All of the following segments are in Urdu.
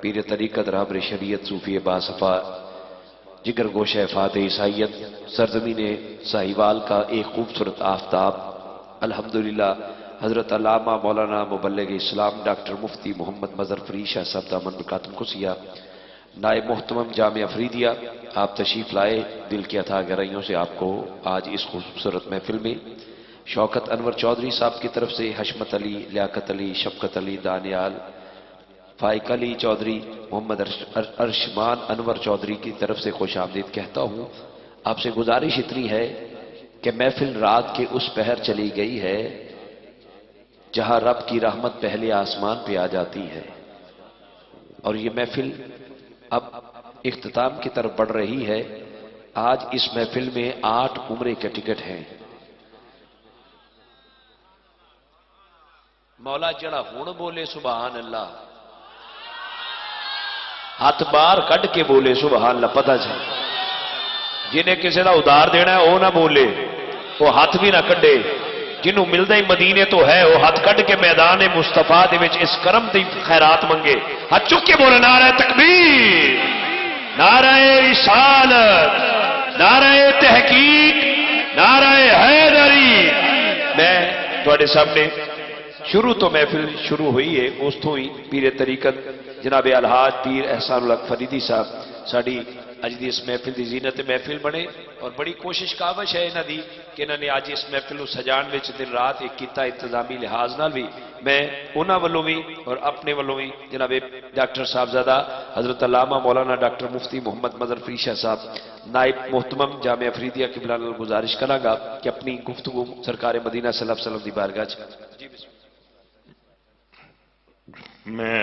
پیر طریقت رہبر شریعت صوفی باصفا جگر گوشہ فاتح عیسائیت سرزمین ساہیوال کا ایک خوبصورت آفتاب الحمدللہ حضرت علامہ مولانا مبلغ اسلام ڈاکٹر مفتی محمد مظہر فرید شاہ صاحب دامن برکاتہ قدسیہ نائب محتمم جامعہ فریدیہ آپ تشریف لائے، دل کی اتھاہ گہرائیوں سے آپ کو آج اس خوبصورت محفل میں شوکت انور چودھری صاحب کی طرف سے حشمت علی، لیاقت علی، شفقت علی، دانیال، فائق علی چودھری، محمد ارشمان انور چودھری کی طرف سے خوش آمدید کہتا ہوں۔ آپ سے گزارش اتنی ہے کہ محفل رات کے اس پہر چلی گئی ہے جہاں رب کی رحمت پہلے آسمان پہ آ جاتی ہے، اور یہ محفل اب اختتام کی طرف بڑھ رہی ہے۔ آج اس محفل میں 8 عمرے کے ٹکٹ ہیں۔ مولا جڑا ہون بولے سبحان اللہ، ہاتھ باہر کٹ کے بولے سبحان اللہ، پتہ چل جنہیں کسی دا ادار دینا ہے وہ نہ بولے، وہ ہاتھ بھی نہ کڈے، جنہوں ملدا ہی مدینے تو ہے وہ ہاتھ کٹ کے میدان مصطفیٰ دے وچ اس کرم دی خیرات منگے، ہاتھ چک کے بولے نعرہ تکبیر، نعرہ رسالت، نعرہ تحقیق، نعرہ حیدری۔ میں تواڈے سامنے شروع تو محفل شروع ہوئی ہے اس تو ہی پیر طریقت جناب الحاج پیر احسان الحق فریدی صاحب ساڑی اج دی اس محفل دی زینت محفل بنے، اور بڑی کوشش کاوش ہے انہاں دی کہ انہاں نے اج اس محفل نو سجان وچ دن رات ایک کیتا، انتظامی لحاظ نال بھی میں انہاں والوں بھی اور اپنے والوں بھی جناب ڈاکٹر صاحبزادہ حضرت علامہ مولانا ڈاکٹر مفتی محمد مظہر فرید شاہ صاحب نائب محتمم جامعہ فریدیہ قبلہ نال گزارش کراں گا کہ اپنی گفتگو سرکار مدینہ صلی اللہ علیہ وسلم دی بارگاہ چ جی بسم میں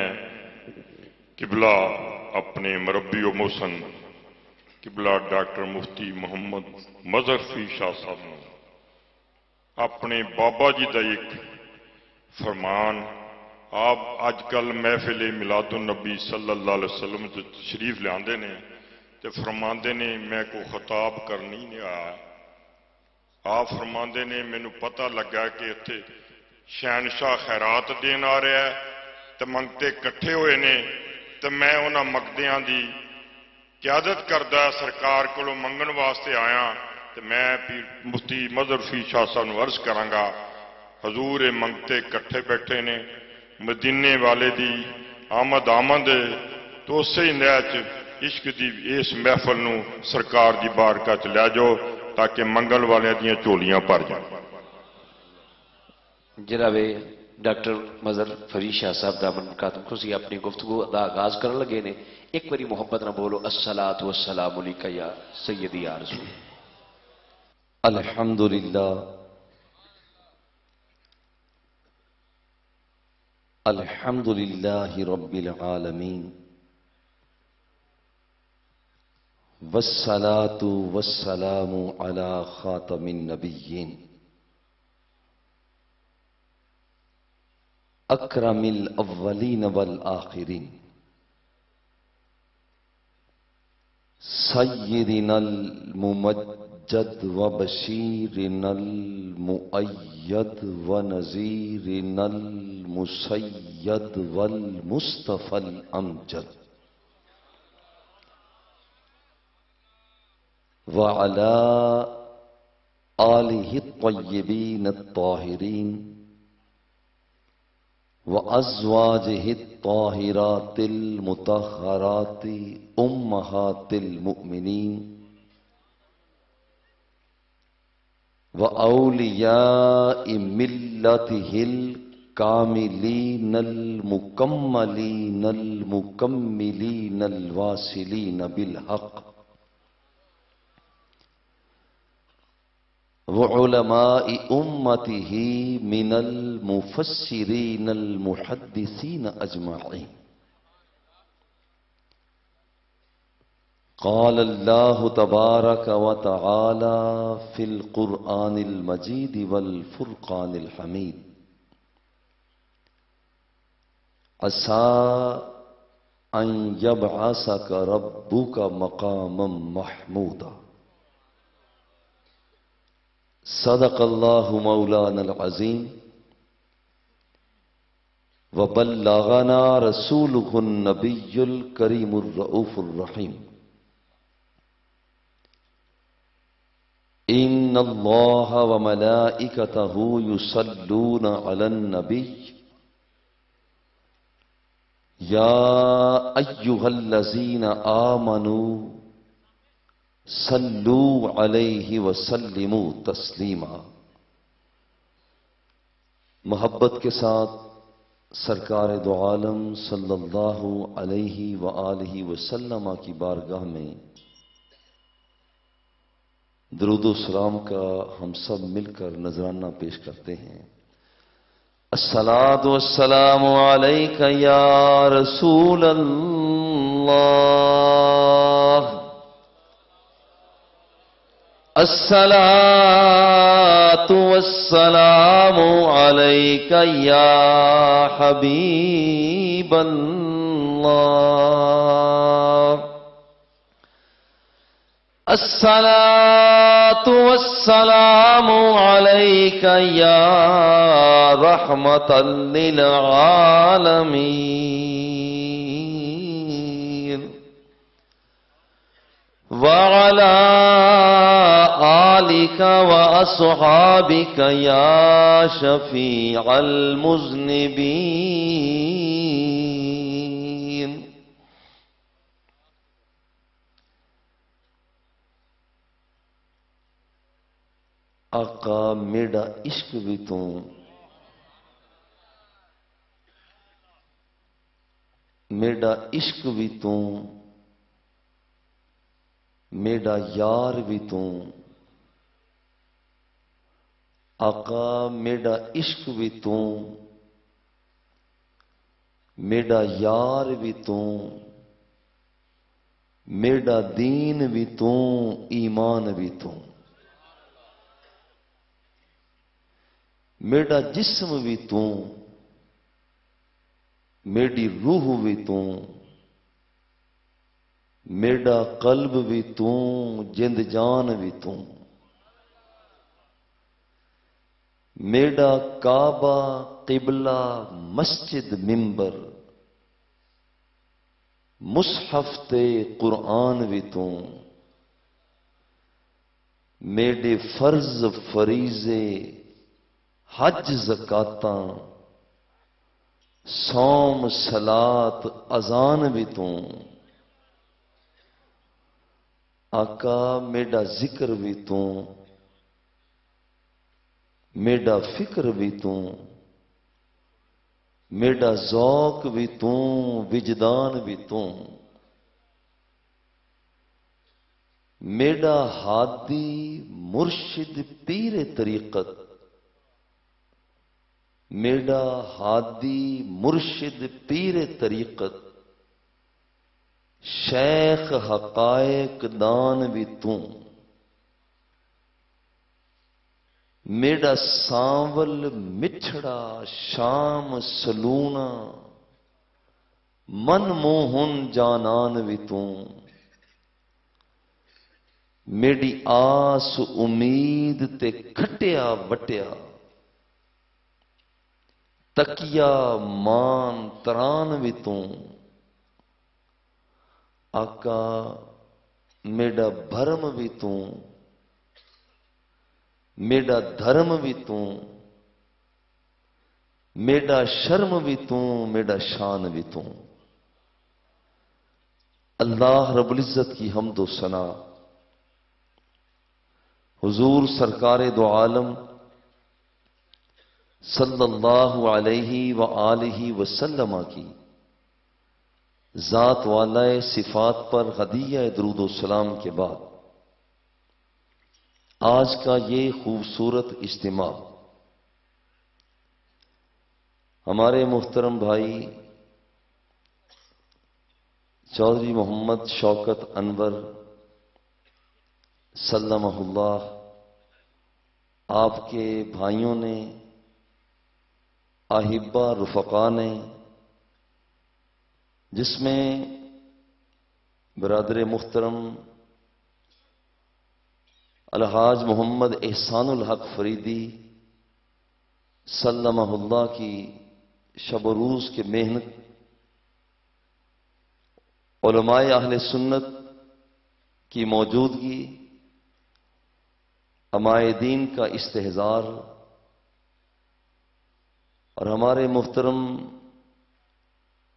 قبلہ اپنے مربی و محسن قبلہ ڈاکٹر مفتی محمد مظہر فرید شاہ صاحب نے اپنے بابا جی دا ایک فرمان آپ اج کل محفل میلاد النبی صلی اللہ علیہ وسلم تشریف لے نے تے فرماندے نے میں کو خطاب کرنی نہیں آیا، آپ فرماندے نے مینو پتہ لگا کہ اتنے شہنشاہ خیرات دین آ رہا ہے تو منگتے کٹھے ہوئے نے، تو میں انہاں مگدیاں دی قیادت کردہ سرکار کو منگن واسطے آیا، تو میں مفتی مظہر فرید شاہ صاحب نو عرض کرانگا حضور منگتے کٹھے بیٹھے نے، مدینے والے دی آمد تو اسی نیچ عشق دی اس محفل نو سرکار دی بارگاہ چ لے جاؤ تاکہ منگل والے دیاں چولیاں پر جائیں۔ جناب ڈاکٹر مظہر فرید شاہ صاحب دامن برکاتہ قدسیہ اپنی گفتگو دا آغاز کرن لگے نے، ایک باری محبت نہ بولو الصلاۃ والسلام علیک یا سیدی یا رسول۔ الحمدللہ الحمدللہ رب العالمین والصلاة والسلام علی خاتم النبیین اکرم الاولین والآخرین سیدنا الممجد وبشیرنا المؤید ونذیرنا المسید والمصطفى الامجد وعلى آلہ الطیبین الطاہرین وأزواجه الطاهرات المطهرات أمهات المؤمنين وأولياء ملته الكاملين المكملين المكملين الواصلين بالحق وعلماء أمته من المفسرين المحدثين أجمعين قال الله تبارك وتعالى في القرآن المجيد والفرقان الحميد عسى أن يبعثك ربك مقاما محمودا صدق اللہ مولانا العظیم وبلغنا رسوله النبي الكريم الرؤوف الرحيم إن الله وملائكته يصلون على النبي يا أيها الذين آمنوا صلوا عليه وسلموا تسلیما۔ محبت کے ساتھ سرکار دو عالم صلی اللہ علیہ وآلہ وسلم کی بارگاہ میں درود و سلام کا ہم سب مل کر نذرانہ پیش کرتے ہیں۔ الصلاۃ والسلام علیک یا رسول اللہ، الصلاۃ والسلام علیک یا حبیب اللہ، الصلاۃ والسلام علیک یا رحمۃ للعالمین، وعلی آلک واصحابک یا شفیع المذنبین۔ آقا میرا عشق بھی تو، میرا عشق بھی تو، میرا یار بھی تو، آقا میرا عشق بھی تو، میرا یار بھی تو، میرا دین بھی تو، ایمان بھی تو، میرا جسم بھی تو، میری روح بھی تو، میرا قلب بھی تو، جند جان بھی تو، میرا کعبہ قبلہ مسجد ممبر مصحف تے قرآن بھی تو، میرے فرض فریضے حج زکاتاں صوم صلات اذان بھی تو، آقا میرا ذکر بھی تو، میرا فکر بھی تو، میرا ذوق بھی تو، وجدان بھی تو، میرا ہادی مرشد پیر طریقت، میرا ہادی مرشد پیر طریقت شیخ حقائق دان بھی تو، میرا سانول مٹھڑا شام سلونا من موہن جانان بھی تو، میری آس امید تے کھٹیا وٹیا تکیا مان تران بھی تو، آقا میرا بھرم بھی تو، میرا دھرم بھی تو، میرا شرم بھی تو، میرا شان بھی تو۔ اللہ رب العزت کی حمد و ثنا حضور سرکار دو عالم صلی اللہ علیہ وآلہ وسلم کی ذات والا صفات پر ہدیہ درود و سلام کے بعد آج کا یہ خوبصورت اجتماع ہمارے محترم بھائی چودھری محمد شوکت انور سلمہ اللہ آپ کے بھائیوں نے احبہ رفقا نے، جس میں برادر محترم الحاج محمد احسان الحق فریدی سلمہ اللہ کی شب و روز کے محنت علماء اہل سنت کی موجودگی، علماء دین کا استحضار اور ہمارے محترم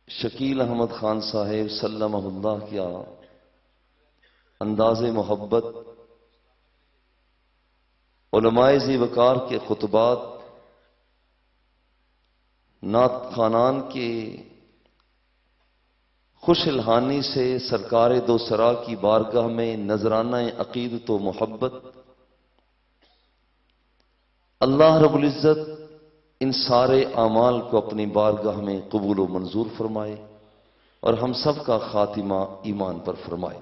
شکیل احمد خان صاحب سلمہ اللہ کیا انداز محبت، علماء ذی وقار کے خطبات، نعت خوانان کے خوش الحانی سے سرکار دو سرا کی بارگاہ میں نذرانہ عقیدت و محبت، اللہ رب العزت ان سارے اعمال کو اپنی بارگاہ میں قبول و منظور فرمائے اور ہم سب کا خاتمہ ایمان پر فرمائے۔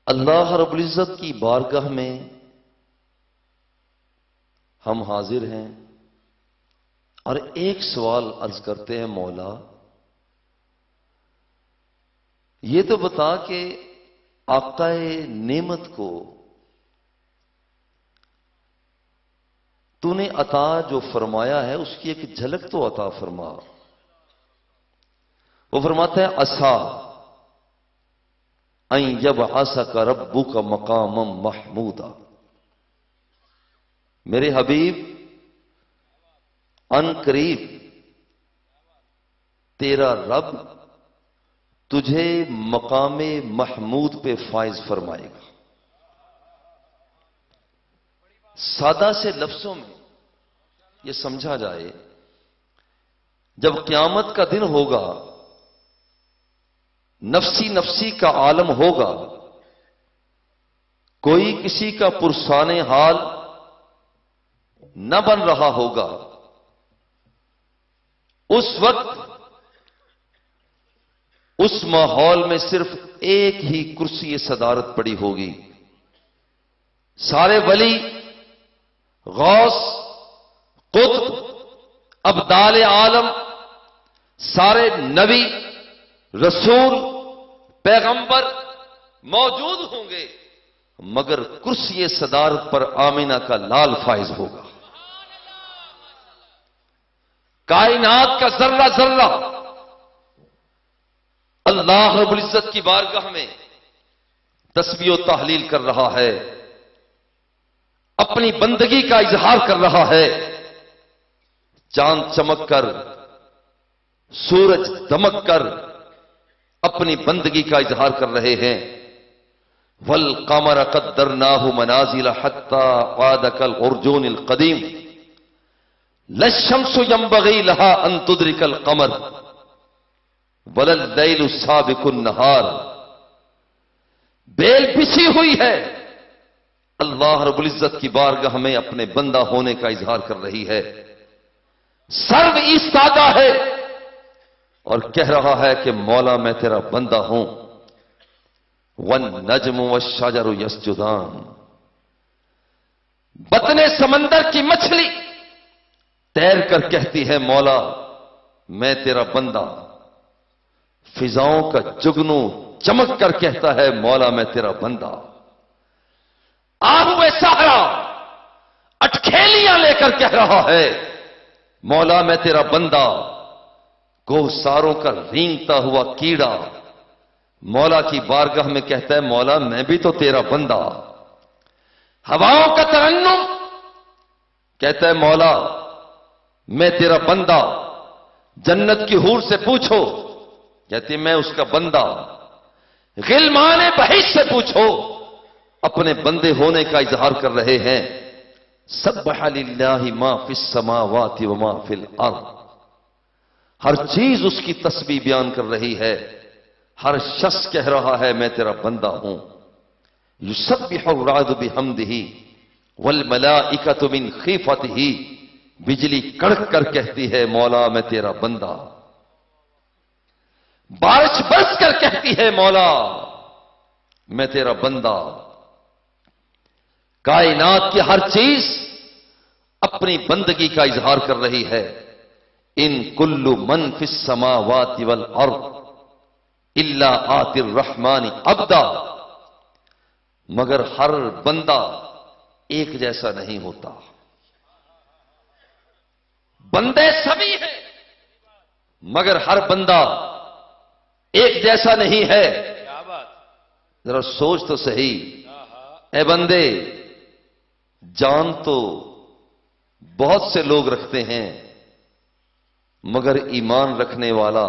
اللہ رب العزت کی بارگاہ میں ہم حاضر ہیں اور ایک سوال عرض کرتے ہیں، مولا یہ تو بتا کہ آقا نعمت کو تو نے عطا جو فرمایا ہے اس کی ایک جھلک تو عطا فرما۔ وہ فرماتا ہے عسا ان یبعثک ربک مقاما محمودا، میرے حبیب ان قریب تیرا رب تجھے مقام محمود پہ فائز فرمائے گا۔ سادہ سے لفظوں میں یہ سمجھا جائے، جب قیامت کا دن ہوگا، نفسی نفسی کا عالم ہوگا، کوئی کسی کا پرسان حال نہ بن رہا ہوگا، اس وقت اس ماحول میں صرف ایک ہی کرسی صدارت پڑی ہوگی۔ سارے ولی، غوث، قطب، ابدال عالم، سارے نبی، رسول، پیغمبر موجود ہوں گے، مگر کرسی صدارت پر آمینہ کا لال فائز ہوگا۔ کائنات کا ذرہ ذرہ اللہ رب العزت کی بارگاہ میں تسبیح و تحلیل کر رہا ہے، اپنی بندگی کا اظہار کر رہا ہے۔ چاند چمک کر، سورج دمک کر اپنی بندگی کا اظہار کر رہے ہیں۔ وَالْقَمَرَ قَدَّرْنَاهُ مَنَازِلَ حَتَّى عَادَ كَالْعُرْجُونِ الْقَدِيمِ لَا الشَّمْسُ يَنبَغِي لَهَا أَن تُدْرِكَ الْقَمَرَ وَلَا اللَّيْلُ سَابِقُ النَّهَارِ، بیل بچھی ہوئی ہے، اللہ رب العزت کی بارگاہ میں اپنے بندہ ہونے کا اظہار کر رہی ہے، سر ایستادہ ہے اور کہہ رہا ہے کہ مولا میں تیرا بندہ ہوں۔ وَالنَّجْمُ وَالشَّجَرُ يَسْجُدَانِ، بطن سمندر کی مچھلی تیر کر کہتی ہے مولا میں تیرا بندہ، فضاؤں کا جگنو چمک کر کہتا ہے مولا میں تیرا بندہ، آہوئے صحرا اٹکھیلیاں لے کر کہہ رہا ہے مولا میں تیرا بندہ، کوہساروں کا رینگتا ہوا کیڑا مولا کی بارگاہ میں کہتا ہے مولا میں بھی تو تیرا بندہ، ہواؤں کا ترنم کہتا ہے مولا میں تیرا بندہ، جنت کی حور سے پوچھو کہتی میں اس کا بندہ، غلمان بہشت سے پوچھو اپنے بندے ہونے کا اظہار کر رہے ہیں۔ سبح للہ ما فی السماوات وما فی الارض، ہر چیز اس کی تسبیح بیان کر رہی ہے، ہر شخص کہہ رہا ہے میں تیرا بندہ ہوں۔ یسبح الرعد بحمدہ والملائکۃ من خیفتہ، بجلی کڑک کر کہتی ہے مولا میں تیرا بندہ، بارش برس کر کہتی ہے مولا میں تیرا بندہ، کائنات کی ہر چیز اپنی بندگی کا اظہار کر رہی ہے۔ ان کل من فی السماوات والارض الا آتی الرحمن عبدا، مگر ہر بندہ ایک جیسا نہیں ہوتا۔ بندے سبھی ہیں مگر ہر بندہ ایک جیسا نہیں ہے. کیا بات. ذرا سوچ تو صحیح. اے بندے، جان تو بہت سے لوگ رکھتے ہیں مگر ایمان رکھنے والا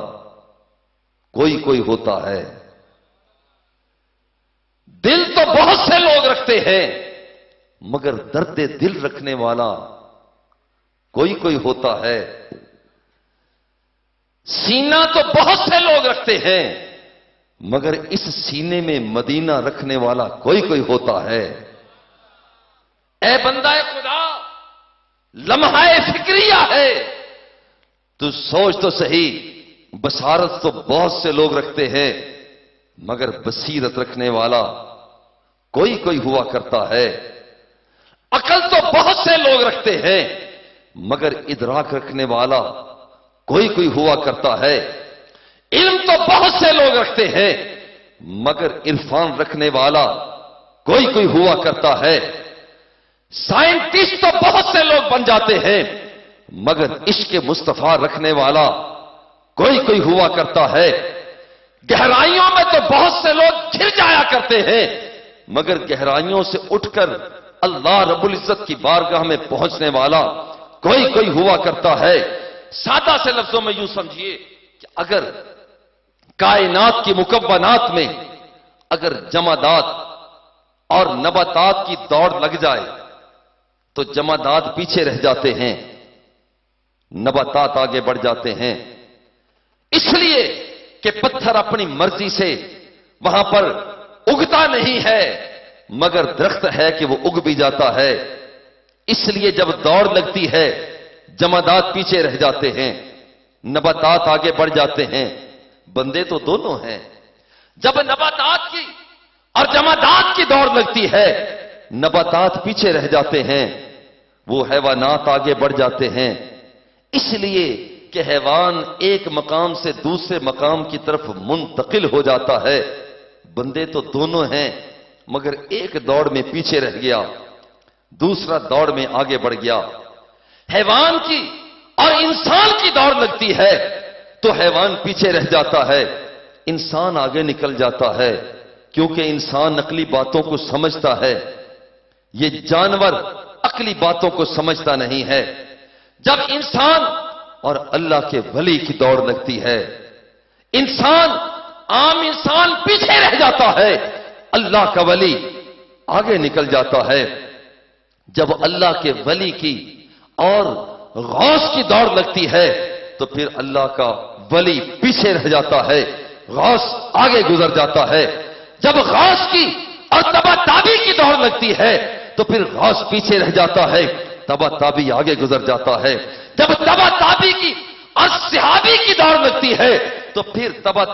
کوئی کوئی ہوتا ہے. دل تو بہت سے لوگ رکھتے ہیں مگر درد دل رکھنے والا کوئی کوئی ہوتا ہے. سینہ تو بہت سے لوگ رکھتے ہیں مگر اس سینے میں مدینہ رکھنے والا کوئی کوئی ہوتا ہے. اے بندہ خدا، لمحہ فکریہ ہے، تو سوچ تو صحیح. بصارت تو بہت سے لوگ رکھتے ہیں مگر بصیرت رکھنے والا کوئی کوئی ہوا کرتا ہے. عقل تو بہت سے لوگ رکھتے ہیں مگر ادراک رکھنے والا کوئی کوئی ہوا کرتا ہے. علم تو بہت سے لوگ رکھتے ہیں مگر عرفان رکھنے والا کوئی کوئی ہوا کرتا ہے. سائنٹسٹ تو بہت سے لوگ بن جاتے ہیں مگر عشق مصطفیٰ رکھنے والا کوئی کوئی ہوا کرتا ہے. گہرائیوں میں تو بہت سے لوگ گر جایا کرتے ہیں مگر گہرائیوں سے اٹھ کر اللہ رب العزت کی بارگاہ میں پہنچنے والا کوئی کوئی ہوا کرتا ہے. سادہ سے لفظوں میں یوں سمجھیے کہ اگر کائنات کی مکونات میں اگر جمادات اور نباتات کی دوڑ لگ جائے تو جمادات پیچھے رہ جاتے ہیں، نباتات آگے بڑھ جاتے ہیں. اس لیے کہ پتھر اپنی مرضی سے وہاں پر اگتا نہیں ہے مگر درخت ہے کہ وہ اگ بھی جاتا ہے. اس لیے جب دوڑ لگتی ہے جمادات پیچھے رہ جاتے ہیں، نباتات آگے بڑھ جاتے ہیں. بندے تو دونوں ہیں. جب نباتات کی اور جمادات کی دوڑ لگتی ہے نباتات پیچھے رہ جاتے ہیں، وہ حیوانات آگے بڑھ جاتے ہیں. اس لیے کہ حیوان ایک مقام سے دوسرے مقام کی طرف منتقل ہو جاتا ہے. بندے تو دونوں ہیں مگر ایک دوڑ میں پیچھے رہ گیا، دوسرا دوڑ میں آگے بڑھ گیا. حیوان کی اور انسان کی دوڑ لگتی ہے تو حیوان پیچھے رہ جاتا ہے، انسان آگے نکل جاتا ہے کیونکہ انسان عقلی باتوں کو سمجھتا ہے. یہ جانور عقلی باتوں کو سمجھتا نہیں ہے. جب انسان اور اللہ کے ولی کی دوڑ لگتی ہے، عام انسان پیچھے رہ جاتا ہے، اللہ کا ولی آگے نکل جاتا ہے. جب اللہ کے ولی کی اور غوث کی دوڑ لگتی ہے تو پھر اللہ کا ولی پیچھے رہ جاتا ہے، غوث آگے گزر جاتا ہے. جب غوث کی اور تبا تابی کی دوڑ لگتی ہے تو پھر غوث پیچھے رہ جاتا ہے، تبا تابی آگے گزر جاتا ہے. جب تبا تابی کی اور صحابی کی دوڑ لگتی ہے تو پھر تبا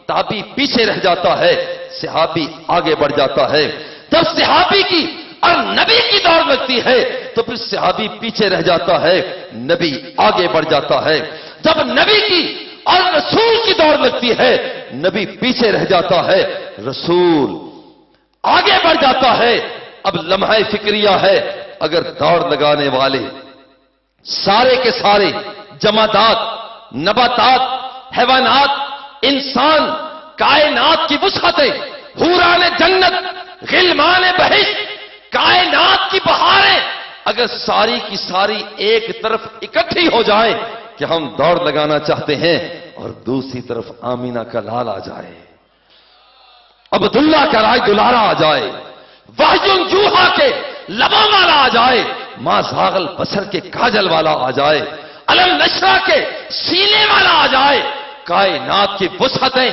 تابی پیچھے رہ جاتا ہے، صحابی آگے بڑھ جاتا ہے. جب صحابی کی اور نبی کی دوڑ لگتی ہے تو پھر صحابی پیچھے رہ جاتا ہے، نبی آگے بڑھ جاتا ہے. جب نبی کی اور رسول کی دوڑ لگتی ہے نبی پیچھے رہ جاتا ہے، رسول آگے بڑھ جاتا ہے. اب لمحہ فکریہ ہے، اگر دوڑ لگانے والے سارے کے سارے جمادات، نباتات، حیوانات، انسان، کائنات کی وسعتیں، حوران جنت، غلمان بہشت، کائنات کی بہاریں اگر ساری کی ساری ایک طرف اکٹھی ہو جائے کہ ہم دوڑ لگانا چاہتے ہیں اور دوسری طرف آمینہ کا لال آ جائے، عبداللہ کا رائے دلارا آ جائے، وحی جوہا کے لبوں والا آ جائے، ماں زاغل بصر کے کاجل والا آ جائے، علم نشرہ کے سینے والا آ جائے، کائنات کی وسعتیں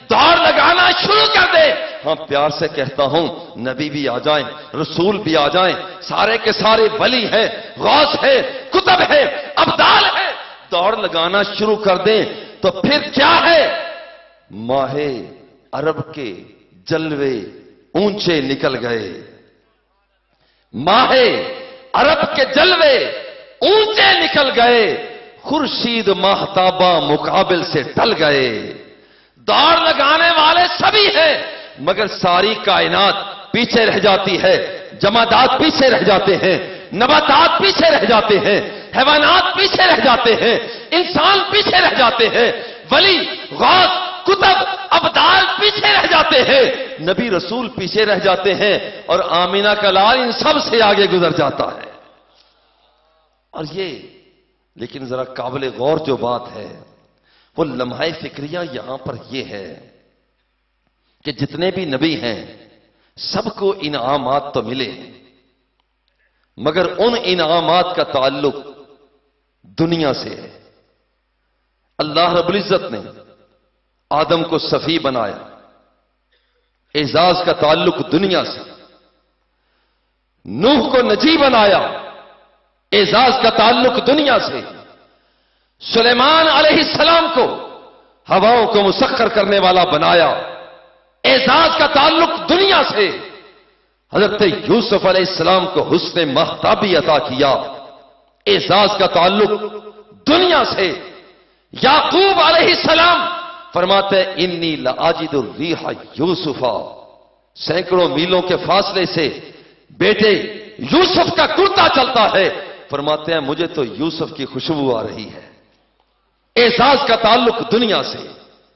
دوڑ لگانا شروع کر دے. ہاں پیار سے کہتا ہوں نبی بھی آ جائیں، رسول بھی آ جائیں، سارے کے سارے ولی ہیں، غوث ہے، کتب ہے، ابدال ہے، دوڑ لگانا شروع کر دیں تو پھر کیا ہے؟ ماہ عرب کے جلوے اونچے نکل گئے، ماہ عرب کے جلوے اونچے نکل گئے، خورشید ماہتابہ مقابل سے ٹل گئے. دوڑ لگانے والے سبھی ہیں مگر ساری کائنات پیچھے رہ جاتی ہے، جمادات پیچھے رہ جاتے ہیں، نباتات پیچھے رہ جاتے ہیں، حیوانات پیچھے رہ جاتے ہیں، انسان پیچھے رہ جاتے ہیں، ولی، غوث، کتب، ابدال پیچھے رہ جاتے ہیں، نبی رسول پیچھے رہ جاتے ہیں، اور آمینہ کا لال ان سب سے آگے گزر جاتا ہے۔ اور یہ لیکن ذرا قابل غور جو بات ہے وہ لمحہ فکریہ یہاں پر یہ ہے کہ جتنے بھی نبی ہیں سب کو انعامات تو ملے ہیں، مگر ان انعامات کا تعلق دنیا سے ہے۔ اللہ رب العزت نے آدم کو صفی بنایا، اعزاز کا تعلق دنیا سے، نوح کو نجی بنایا، اعزاز کا تعلق دنیا سے، سلیمان علیہ السلام کو ہواؤں کو مسخر کرنے والا بنایا، اعزاز کا تعلق دنیا سے، حضرت یوسف علیہ السلام کو حسن مہتابی عطا کیا، اعزاز کا تعلق دنیا سے، یعقوب علیہ السلام فرماتے ہیں انی لاجد الریح یوسفا، سینکڑوں میلوں کے فاصلے سے بیٹے یوسف کا کرتا چلتا ہے، فرماتے ہیں مجھے تو یوسف کی خوشبو آ رہی ہے۔ اعزاز کا تعلق دنیا سے،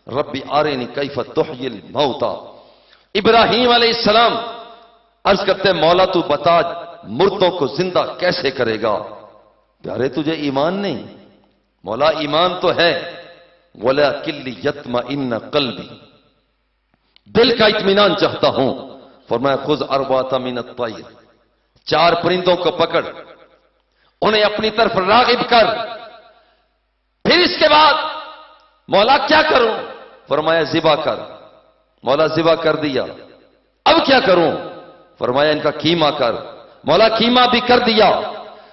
ربی آرینی کیف تحیی الموتا، ابراہیم علیہ السلام عرض کرتے ہیں مولا تو بتا مردوں کو زندہ کیسے کرے گا؟ پیارے تجھے ایمان نہیں؟ مولا ایمان تو ہے، وَلَكِنْ لِيَطْمَئِنَّ قَلْبِي، دل کا اطمینان چاہتا ہوں۔ فرمایا خذ اربعۃ من الطیر، 4 پرندوں کو پکڑ، انہیں اپنی طرف راغب کر، پھر اس کے بعد مولا کیا کروں؟ فرمایا ذبح کر، مولا ذبح کر دیا، اب کیا کروں؟ فرمایا ان کا کیما کر، مولا کیما بھی کر دیا،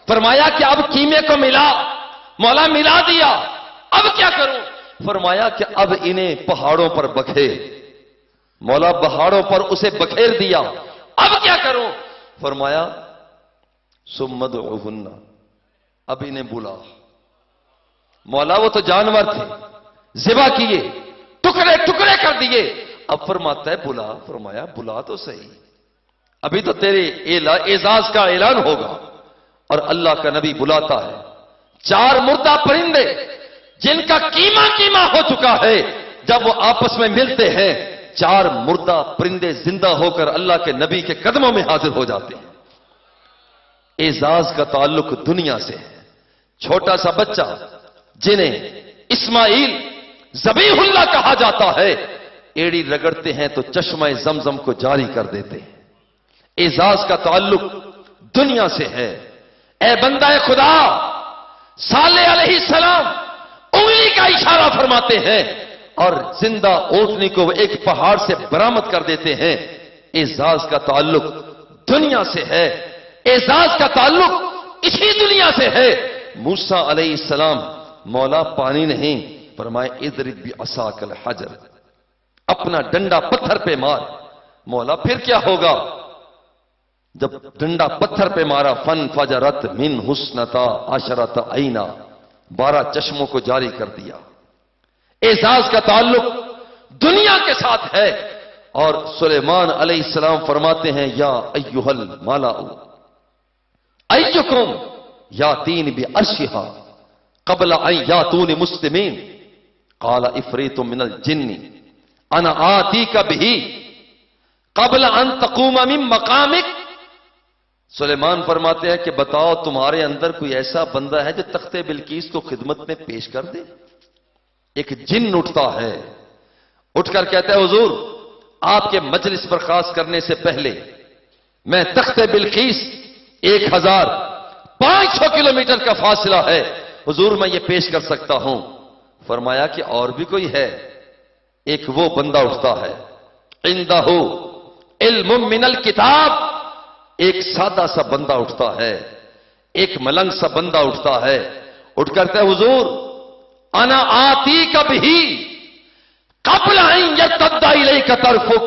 فرمایا کہ اب کیمے کو ملا، مولا ملا دیا، اب کیا کروں؟ فرمایا کہ اب انہیں پہاڑوں پر بکھیر، مولا پہاڑوں پر اسے بکھیر دیا، اب کیا کروں؟ فرمایا ثم ادعوہن، اب انہیں بلا۔ مولا وہ تو جانور تھے، ذبح کیے، ٹکڑے ٹکڑے کر دیے، اب فرماتا ہے بلا۔ فرمایا بلا تو صحیح، ابھی تو تیرے اعزاز کا اعلان ہوگا۔ اور اللہ کا نبی بلاتا ہے، 4 مردہ پرندے جن کا کیما ہو چکا ہے، جب وہ آپس میں ملتے ہیں 4 مردہ پرندے زندہ ہو کر اللہ کے نبی کے قدموں میں حاضر ہو جاتے ہیں۔ اعزاز کا تعلق دنیا سے ہے۔ چھوٹا سا بچہ جنہیں اسماعیل ذبیح اللہ کہا جاتا ہے، ایڑی رگڑتے ہیں تو چشمہ زمزم کو جاری کر دیتے ہیں۔ اعزاز کا تعلق دنیا سے ہے۔ اے بندہ خدا، صالح علیہ السلام انگلی کا اشارہ فرماتے ہیں اور زندہ اونٹنی کو وہ ایک پہاڑ سے برآمد کر دیتے ہیں۔ اعزاز کا تعلق دنیا سے ہے، اعزاز کا تعلق اسی دنیا سے ہے۔ موسیٰ علیہ السلام مولا پانی نہیں، فرمائے اضرب بعصاک الحجر، اپنا ڈنڈا پتھر پہ مار۔ مولا پھر کیا ہوگا؟ جب ڈنڈا پتھر پہ مارا فانفجرت من حسنتا عشرۃ عینا، 12 چشموں کو جاری کر دیا۔ اعزاز کا تعلق دنیا کے ساتھ ہے۔ اور سلیمان علیہ السلام فرماتے ہیں یا ایھا الملأ ایکم یاتین بعرشھا قبل ان یاتون مسلمین قال عفریت من الجن انا آتیک بہ قبل ان تقوم من مقامک۔ سلیمان فرماتے ہیں کہ بتاؤ تمہارے اندر کوئی ایسا بندہ ہے جو تخت بلقیس کو خدمت میں پیش کر دے؟ ایک جن اٹھتا ہے، اٹھ کر کہتا ہے حضور آپ کے مجلس برخاست کرنے سے پہلے میں تخت بلقیس 1500 کلومیٹر کا فاصلہ ہے، حضور میں یہ پیش کر سکتا ہوں۔ فرمایا کہ اور بھی کوئی ہے؟ ایک وہ بندہ اٹھتا ہے، عندہ علم من الکتاب، ایک سادہ سا بندہ اٹھتا ہے، ایک ملنگ سا بندہ اٹھتا ہے، اٹھ کرتا ہے حضور انا آتیک بہ قبل ان یرتد الیک طرفک،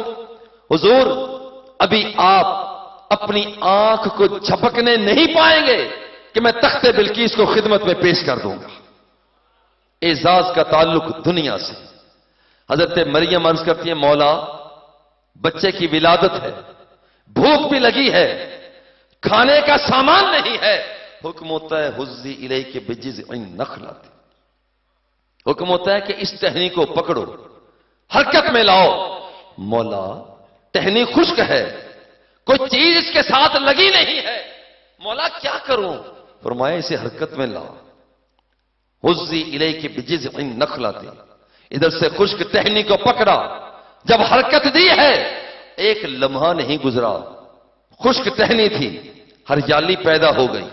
حضور ابھی آپ اپنی آنکھ کو جھپکنے نہیں پائیں گے کہ میں تخت بلقیس کو خدمت میں پیش کر دوں گا۔ اعزاز کا تعلق دنیا سے۔ حضرت مریم عرض کرتی ہے مولا بچے کی ولادت ہے، بھوک بھی لگی ہے، کھانے کا سامان نہیں ہے، حکم ہوتا ہے حزی الیک بجذع النخلہ، حکم ہوتا ہے کہ اس ٹہنی کو پکڑو، حرکت میں لاؤ۔ مولا ٹہنی خشک ہے، کوئی چیز اس کے ساتھ لگی نہیں ہے، مولا کیا کروں؟ فرمایا اسے حرکت میں لا۔ حزی الیک بجذع النخلہ، ادھر سے خشک ٹہنی کو پکڑا، جب حرکت دی ہے ایک لمحہ نہیں گزرا، خشک ٹہنی تھی، ہریالی پیدا ہو گئی،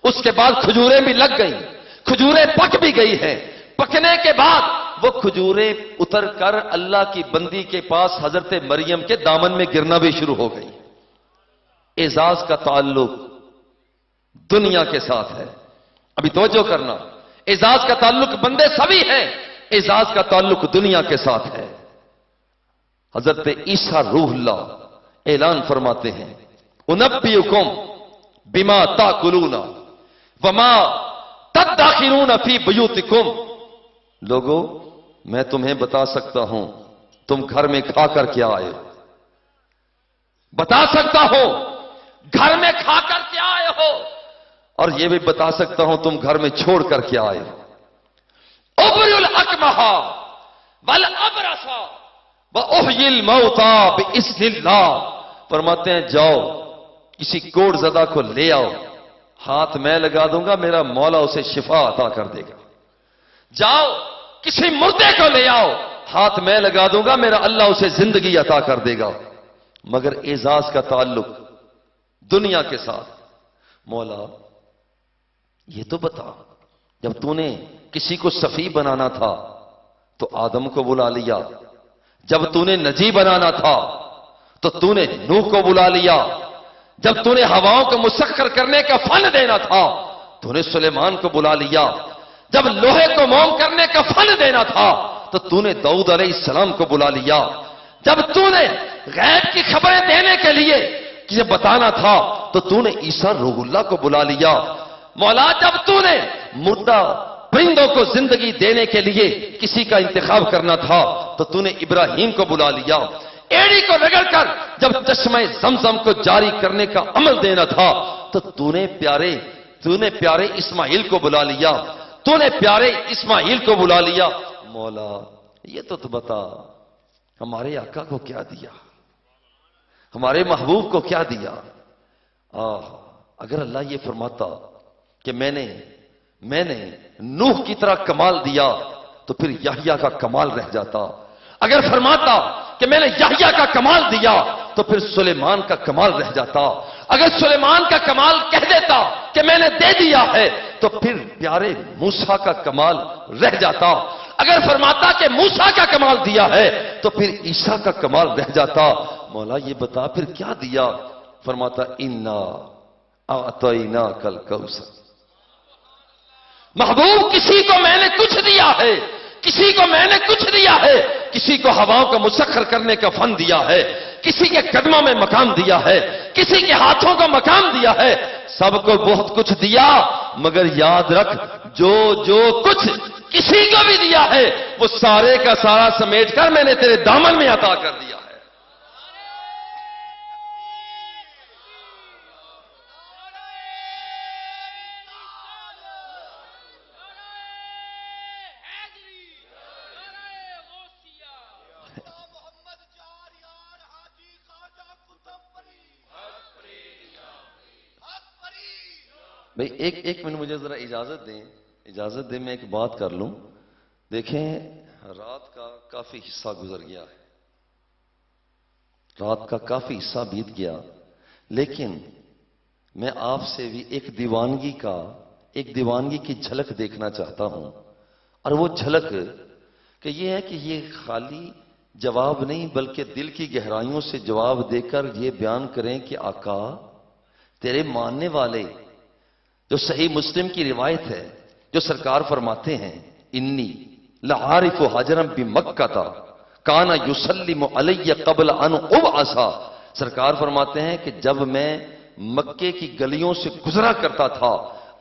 اس کے بعد کھجوریں بھی لگ گئیں، کھجوریں پک بھی گئی ہیں، پکنے کے بعد وہ کھجوریں اتر کر اللہ کی بندی کے پاس حضرت مریم کے دامن میں گرنا بھی شروع ہو گئی۔ اعزاز کا تعلق دنیا کے ساتھ ہے، ابھی توجہ کرنا، اعزاز کا تعلق بندے سبھی ہیں، اعزاز کا تعلق دنیا کے ساتھ ہے۔ حضرت عیسیٰ روح اللہ اعلان فرماتے ہیں، انبئکم بما تاکلون وما تدخرون فی بیوتکم، لوگو میں تمہیں بتا سکتا ہوں تم گھر میں کھا کر کیا آئے ہو، بتا سکتا ہوں گھر میں کھا کر کیا آئے ہو، اور یہ بھی بتا سکتا ہوں تم گھر میں چھوڑ کر کیا آئے ہو۔ ابری الاکمہ والابرص واحیی الموتى باذن اللہ، فرماتے ہیں جاؤ کسی کوڑ زدہ کو لے آؤ، ہاتھ میں لگا دوں گا، میرا مولا اسے شفا عطا کر دے گا۔ جاؤ کسی مردے کو لے آؤ، ہاتھ میں لگا دوں گا، میرا اللہ اسے زندگی عطا کر دے گا۔ مگر اعزاز کا تعلق دنیا کے ساتھ، مولا یہ تو بتا، جب تو نے کسی کو صفی بنانا تھا تو آدم کو بلا لیا، جب تو نے نجی بنانا تھا تو تو نے نوح کو بلا لیا، جب تو نے ہواؤں کو مسخر کرنے کا فن دینا تھا تو نے سلیمان کو بلا لیا، جب لوہے کو موم کرنے کا فن دینا تھا تو تو نے داؤد علیہ السلام کو بلا لیا، جب تو نے غیب کی خبریں دینے کے لیے کسے بتانا تھا تو تو نے عیسیٰ روح اللہ کو بلا لیا۔ مولا جب تو نے مردہ پرندوں کو زندگی دینے کے لیے کسی کا انتخاب کرنا تھا تو تو نے ابراہیم کو بلا لیا، ایڑی کو رگڑ کر جب چشمہ زمزم کو جاری کرنے کا عمل دینا تھا تو تو نے پیارے اسماعیل کو بلا لیا، تو نے پیارے اسماعیل کو بلا لیا۔ مولا یہ تو بتا ہمارے آقا کو کیا دیا، ہمارے محبوب کو کیا دیا؟ اگر اللہ یہ فرماتا کہ میں نے نوح کی طرح کمال دیا تو پھر یحییٰ کا کمال رہ جاتا، اگر فرماتا کہ میں نے یحییٰ کا کمال دیا تو پھر سلیمان کا کمال رہ جاتا، اگر سلیمان کا کمال کہہ دیتا کہ میں نے دے دیا ہے تو پھر پیارے موسیٰ کا کمال رہ جاتا، اگر فرماتا کہ موسیٰ کا کمال دیا ہے تو پھر عیسیٰ کا کمال رہ جاتا۔ مولا یہ بتا پھر کیا دیا؟ فرماتا انا اعطیناک الکوثر، محبوب کسی کو میں نے کچھ دیا ہے، کسی کو میں نے کچھ دیا ہے، کسی کو ہواؤں کو مسخر کرنے کا فن دیا ہے، کسی کے قدموں میں مقام دیا ہے، کسی کے ہاتھوں کو مقام دیا ہے، سب کو بہت کچھ دیا، مگر یاد رکھ جو کچھ کسی کو بھی دیا ہے وہ سارے کا سارا سمیٹ کر میں نے تیرے دامن میں عطا کر دیا ہے۔ بھئی ایک منٹ مجھے ذرا اجازت دیں میں ایک بات کر لوں۔ دیکھیں رات کا کافی حصہ گزر گیا ہے، رات کا کافی حصہ بیت گیا، لیکن میں آپ سے بھی ایک دیوانگی کی جھلک دیکھنا چاہتا ہوں، اور وہ جھلک کہ یہ ہے کہ یہ خالی جواب نہیں بلکہ دل کی گہرائیوں سے جواب دے کر یہ بیان کریں کہ آقا تیرے ماننے والے، جو صحیح مسلم کی روایت ہے جو سرکار فرماتے ہیں انی لعارف حجرا بمکہ کانا یسلم علی قبل ان ابعث، سرکار فرماتے ہیں کہ جب میں مکے کی گلیوں سے گزرا کرتا تھا،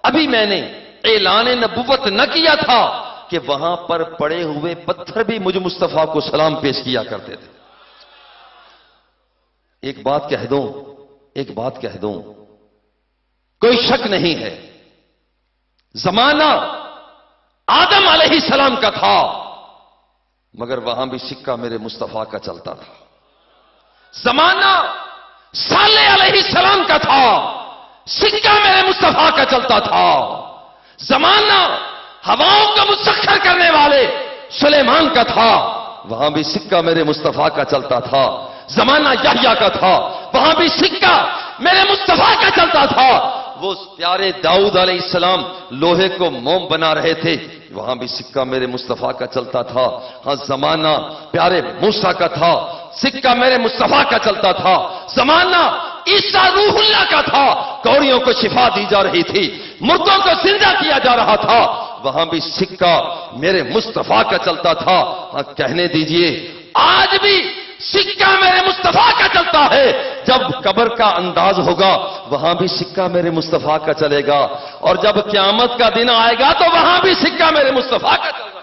ابھی میں نے اعلان نبوت نہ کیا تھا کہ وہاں پر پڑے ہوئے پتھر بھی مجھ مصطفیٰ کو سلام پیش کیا کرتے تھے۔ ایک بات کہہ دوں، کوئی شک نہیں ہے زمانہ آدم علیہ السلام کا تھا، مگر وہاں بھی سکہ میرے مصطفیٰ کا چلتا تھا۔ زمانہ صالح علیہ السلام کا تھا، سکہ میرے مصطفیٰ کا چلتا تھا۔ زمانہ ہواؤں کو مسخر کرنے والے سلیمان کا تھا، وہاں بھی سکہ میرے مصطفیٰ کا چلتا تھا۔ زمانہ یحییٰ کا تھا، وہاں بھی سکہ میرے مصطفیٰ کا چلتا تھا۔ وہ پیارے داؤد علیہ السلام لوہے کو موم بنا رہے تھے، وہاں بھی سکہ میرے مصطفیٰ کا چلتا تھا۔ ہاں زمانہ پیارے موسیٰ کا تھا، سکہ میرے مصطفیٰ کا چلتا تھا۔ زمانہ عیسیٰ روح اللہ کا تھا، کوڑیوں کو شفا دی جا رہی تھی، مردوں کو زندہ کیا جا رہا تھا، وہاں بھی سکہ میرے مصطفیٰ کا چلتا تھا۔ ہاں کہنے دیجئے آج بھی سکہ میرے مصطفیٰ کا چلتا ہے۔ جب قبر کا انداز ہوگا وہاں بھی سکہ میرے مصطفیٰ کا چلے گا، اور جب قیامت کا دن آئے گا تو وہاں بھی سکہ میرے مصطفیٰ کا چلے گا۔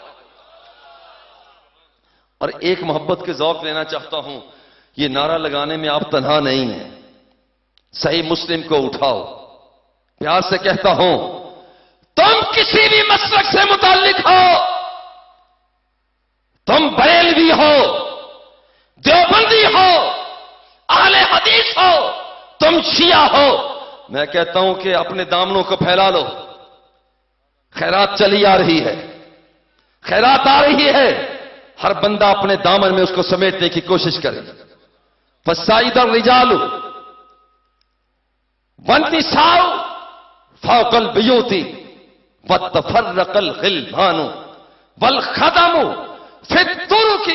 اور ایک محبت کے ذوق لینا چاہتا ہوں، یہ نعرہ لگانے میں آپ تنہا نہیں ہیں۔ صحیح مسلم کو اٹھاؤ، پیار سے کہتا ہوں، تم کسی بھی مسلک سے متعلق ہو، تم بریلوی ہو، دیوبندی ہو، اہل حدیث ہو، تم شیعہ ہو، میں کہتا ہوں کہ اپنے دامنوں کو پھیلا لو، خیرات چلی آ رہی ہے، خیرات آ رہی ہے، ہر بندہ اپنے دامن میں اس کو سمیٹنے کی کوشش کرے۔ فَالسَّائِدَ الرِّجَالُ وَالنِّسَاءُ فَوْقَ الْبِيُوتِ وَتَفَرَّقَ الْغِلْمَانُ وَالْخَدَمُ فِي الطُّرُقِ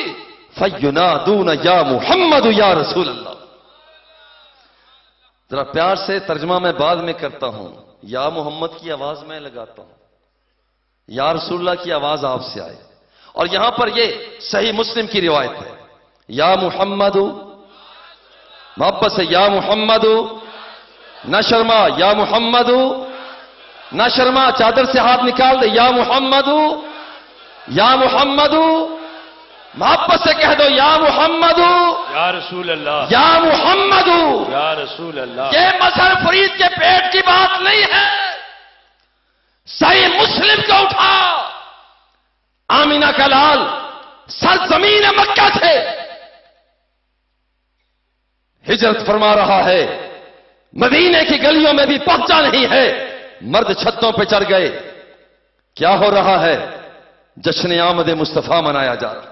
فَيُنَادُونَ يَا مُحَمَّدُ يَا رسول اللہ۔ ذرا پیار سے ترجمہ میں بعد میں کرتا ہوں، یا محمد کی آواز میں لگاتا ہوں، یا رسول اللہ کی آواز آپ سے آئے۔ اور یہاں پر یہ صحیح مسلم کی روایت ہے، یا محمد، محبت سے یا محمد، نہ شرما، یا محمد، نہ شرما، چادر سے ہاتھ نکال دے، یا محمد، یا محمد، محبت سے کہہ دو، یا محمد، یا رسول اللہ، یا محمد۔ یا رسول اللہ۔ یہ مظہر فرید کے پیٹ کی بات نہیں ہے، صحیح مسلم کو اٹھا، آمینہ کا لال سرزمین مکہ سے ہجرت فرما رہا ہے، مدینے کی گلیوں میں بھی پہنچا نہیں ہے، مرد چھتوں پہ چڑھ گئے، کیا ہو رہا ہے؟ جشن آمد مصطفیٰ منایا جا رہا۔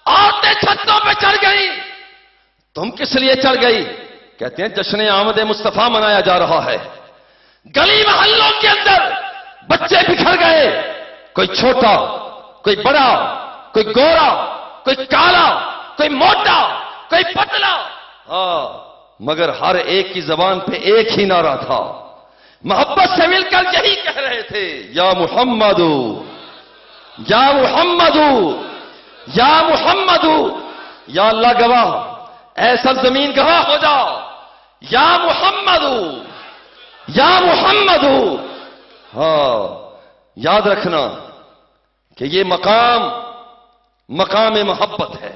عورتیں چھتوں پہ چڑھ گئی، تم کس لیے چڑھ گئی؟ کہتے ہیں جشن آمد مصطفیٰ منایا جا رہا ہے۔ گلی محلوں کے اندر بچے بکھر گئے، کوئی چھوٹا، کوئی بڑا، کوئی گورا، کوئی کالا، کوئی موٹا، کوئی پتلا، ہاں مگر ہر ایک کی زبان پہ ایک ہی نعرہ تھا، محبت سے مل کر یہی کہہ رہے تھے، یا محمد، یا محمد، یا محمد۔ یا اللہ گواہ، اے سرزمین گواہ ہو جاؤ، یا محمد، یا محمد۔ ہاں یاد رکھنا کہ یہ مقام محبت ہے۔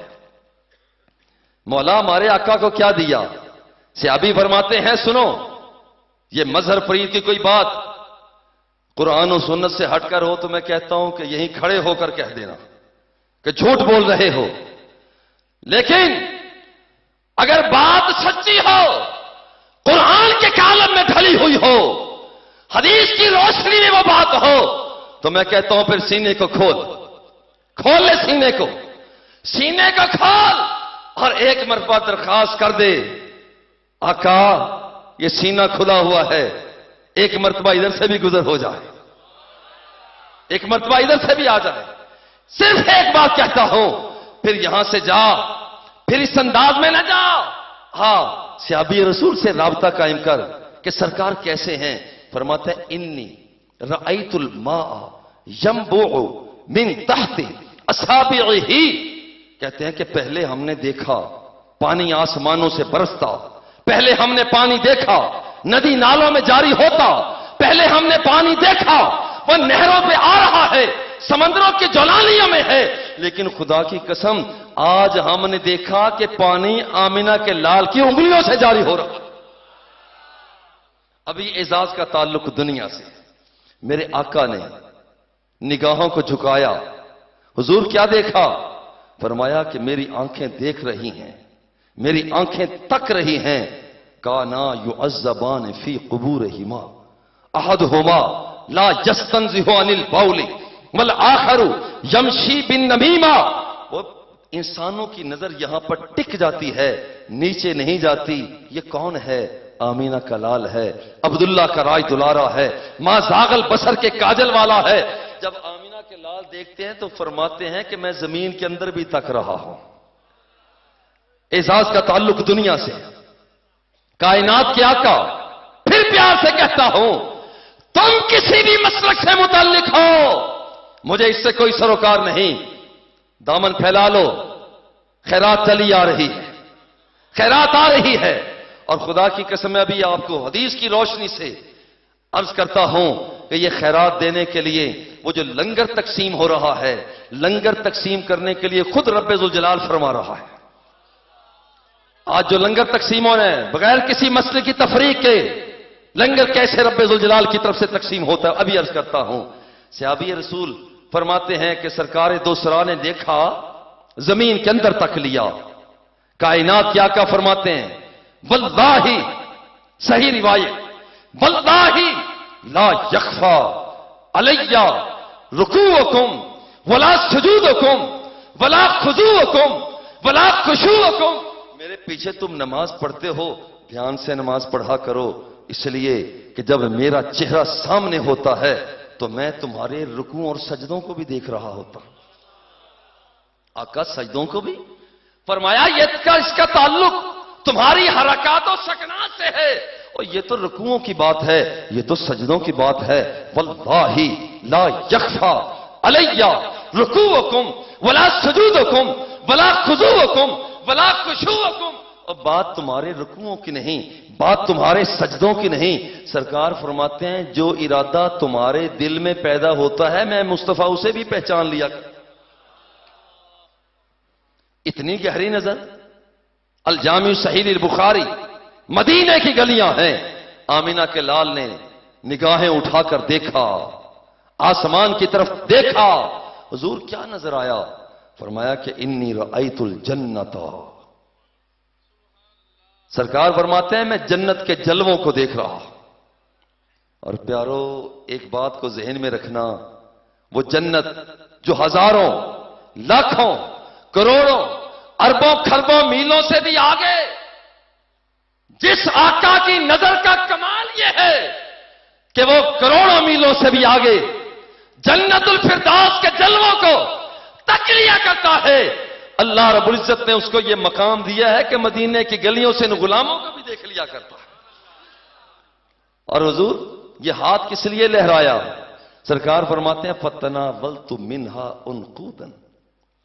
مولا ہمارے آقا کو کیا دیا؟ صحابی فرماتے ہیں، سنو، یہ مظہر فرید کی کوئی بات قرآن و سنت سے ہٹ کر ہو تو میں کہتا ہوں کہ یہیں کھڑے ہو کر کہہ دینا کہ جھوٹ بول رہے ہو، لیکن اگر بات سچی ہو، قرآن کے کالم میں ڈھلی ہوئی ہو، حدیث کی روشنی میں وہ بات ہو، تو میں کہتا ہوں پھر سینے کو کھول لے، سینے کو کھول، اور ایک مرتبہ درخواست کر دے، آقا یہ سینہ کھلا ہوا ہے، ایک مرتبہ ادھر سے بھی گزر ہو جائے، ایک مرتبہ ادھر سے بھی آ جائے، صرف ایک بات کہتا ہوں، پھر یہاں سے جا، پھر اس انداز میں نہ جا، ہاں صحابی رسول سے رابطہ قائم کر کہ سرکار کیسے ہیں۔ فرماتا ہے، انی رأیت الماء ينبوع من تحت اصابعہ، کہتے ہیں کہ پہلے ہم نے دیکھا پانی آسمانوں سے برستا، پہلے ہم نے پانی دیکھا ندی نالوں میں جاری ہوتا، پہلے ہم نے پانی دیکھا وہ نہروں پہ آ رہا ہے، سمندروں کی جولانیوں میں ہے، لیکن خدا کی قسم آج ہم نے دیکھا کہ پانی آمینہ کے لال کی انگلیوں سے جاری ہو رہا۔ ابھی اعزاز کا تعلق دنیا سے، میرے آقا نے نگاہوں کو جھکایا. حضور کیا دیکھا؟ فرمایا کہ میری آنکھیں دیکھ رہی ہیں, میری آنکھیں تک رہی ہیں. کانا یعذبان فی قبورہما احدہما لا یستنزہ عن البول والآخر یمشی بالنمیمہ. وہ انسانوں کی نظر یہاں پر ٹک جاتی ہے, نیچے نہیں جاتی. یہ کون ہے؟ آمینہ کا لال ہے, عبداللہ کا راج دلارا ہے, ماں زاغل بصر کے کاجل والا ہے. جب آمینہ کے لال دیکھتے ہیں تو فرماتے ہیں کہ میں زمین کے اندر بھی تک رہا ہوں. اعزاز کا تعلق دنیا سے, کائنات کے آقا. پھر پیار سے کہتا ہوں, تم کسی بھی مسلک سے متعلق ہو, مجھے اس سے کوئی سروکار نہیں. دامن پھیلا لو, خیرات چلی آ رہی ہے, خیرات آ رہی ہے. اور خدا کی قسم میں ابھی آپ کو حدیث کی روشنی سے عرض کرتا ہوں کہ یہ خیرات دینے کے لیے وہ جو لنگر تقسیم ہو رہا ہے, لنگر تقسیم کرنے کے لیے خود رب ذوالجلال فرما رہا ہے. آج جو لنگر تقسیم ہو رہے ہیں بغیر کسی مسئلے کی تفریق کے, لنگر کیسے رب ذوالجلال کی طرف سے تقسیم ہوتا ہے ابھی عرض کرتا ہوں. صحابی رسول فرماتے ہیں کہ سرکار دو سرا نے دیکھا, زمین کے اندر تک لیا. کائنات کیا کا فرماتے ہیں, واللہ, صحیح روایت, واللہ لا یخفا علی رکوعکم ولا سجودکم ولا خضوعکم ولا خشوعکم. میرے پیچھے تم نماز پڑھتے ہو, دھیان سے نماز پڑھا کرو, اس لیے کہ جب میرا چہرہ سامنے ہوتا ہے تو میں تمہارے رکوع اور سجدوں کو بھی دیکھ رہا ہوتا. آقا سجدوں کو بھی فرمایا اس کا تعلق تمہاری حرکات و سکنات سے ہے, اور یہ تو رکوعوں کی بات ہے, یہ تو سجدوں کی بات ہے. واللہ لا یخفا علی رکوعکم ولا سجودکم ولا خضوعکم ولا خشوعکم. اور بات تمہارے رکوعوں کی نہیں, بات تمہارے سجدوں کی نہیں. سرکار فرماتے ہیں جو ارادہ تمہارے دل میں پیدا ہوتا ہے میں مصطفیٰ اسے بھی پہچان لیا. اتنی گہری نظر. الجامع صحیح البخاری, مدینے کی گلیاں ہیں. آمینہ کے لال نے نگاہیں اٹھا کر دیکھا, آسمان کی طرف دیکھا. حضور کیا نظر آیا؟ فرمایا کہ انی رأیت الجنت. سرکار فرماتے ہیں میں جنت کے جلووں کو دیکھ رہا. اور پیارو ایک بات کو ذہن میں رکھنا, وہ جنت جو ہزاروں لاکھوں کروڑوں اربوں خربوں میلوں سے بھی آگے, جس آقا کی نظر کا کمال یہ ہے کہ وہ کروڑوں میلوں سے بھی آگے جنت الفردوس کے جلووں کو تک لیا کرتا ہے. اللہ رب العزت نے اس کو یہ مقام دیا ہے کہ مدینے کی گلیوں سے ان غلاموں کو بھی دیکھ لیا کرتا ہے. اور حضور یہ ہاتھ کس لیے لہرایا؟ سرکار فرماتے ہیں فتناولت منہا انقودا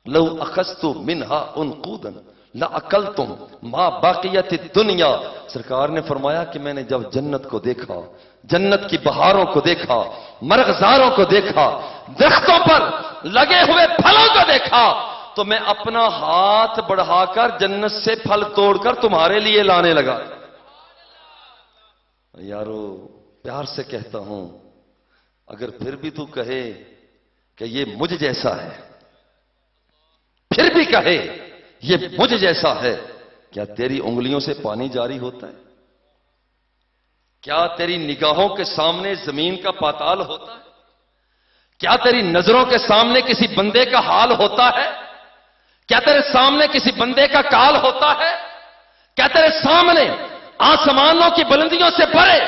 لو اخذت منہا انقودا لاکلتم ما باقیت الدنیا. سرکار نے فرمایا کہ میں نے جب جنت کو دیکھا, جنت کی بہاروں کو دیکھا, مرغزاروں کو دیکھا, درختوں پر لگے ہوئے پھلوں کو دیکھا, تو میں اپنا ہاتھ بڑھا کر جنت سے پھل توڑ کر تمہارے لیے لانے لگا. یارو پیار سے کہتا ہوں, اگر پھر بھی تو کہے کہ یہ مجھ جیسا ہے, پھر بھی کہے یہ مجھ جیسا ہے, کیا تیری انگلیوں سے پانی جاری ہوتا ہے؟ کیا تیری نگاہوں کے سامنے زمین کا پاتال ہوتا ہے؟ کیا تیری نظروں کے سامنے کسی بندے کا حال ہوتا ہے؟ کیا تیرے سامنے کسی بندے کا کال ہوتا ہے؟ کیا تیرے سامنے آسمانوں کی بلندیوں سے بڑے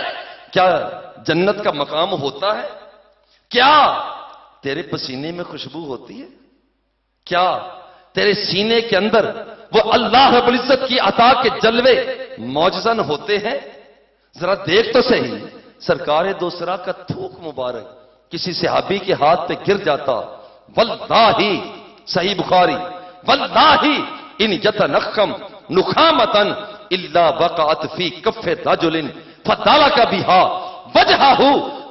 کیا جنت کا مقام ہوتا ہے؟ کیا تیرے پسینے میں خوشبو ہوتی ہے؟ کیا تیرے سینے کے اندر وہ اللہ رب العزت کی عطا کے جلوے معجزن ہوتے ہیں؟ ذرا دیکھ تو صحیح, سرکار دو سرا کا تھوک مبارک کسی صحابی کے ہاتھ پہ گر جاتا, واللہ, صحیح بخاری, واللہ ان یتنخم نخامتن الا وقعت فی کف رجل فدلک بها وجهه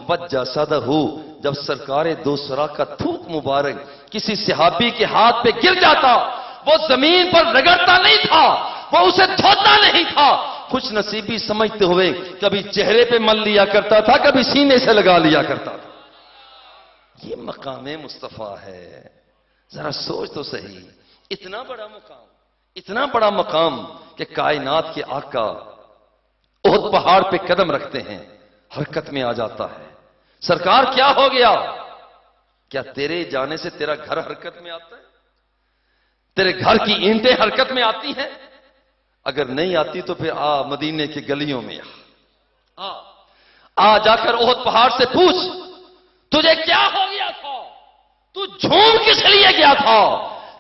وجسده. جب سرکار دو سرا کا تھوک مبارک کسی صحابی کے ہاتھ پہ گر جاتا, وہ زمین پر رگڑتا نہیں تھا, وہ اسے دھوتا نہیں تھا, خوش نصیبی سمجھتے ہوئے کبھی چہرے پہ مل لیا کرتا تھا, کبھی سینے سے لگا لیا کرتا تھا. یہ مقام مصطفیٰ ہے. ذرا سوچ تو صحیح، اتنا بڑا مقام، اتنا بڑا مقام کہ کائنات کے آقا احد پہاڑ پہ قدم رکھتے ہیں، حرکت میں آ جاتا ہے. سرکار کیا ہو گیا؟ کیا تیرے جانے سے تیرا گھر حرکت میں آتا ہے؟ تیرے گھر کی اینٹیں حرکت میں آتی ہیں؟ اگر نہیں آتی تو پھر مدینے کی گلیوں میں آ جا کر احد پہاڑ سے پوچھ تجھے کیا ہو گیا تھا، تو جھوم کس لیے گیا تھا،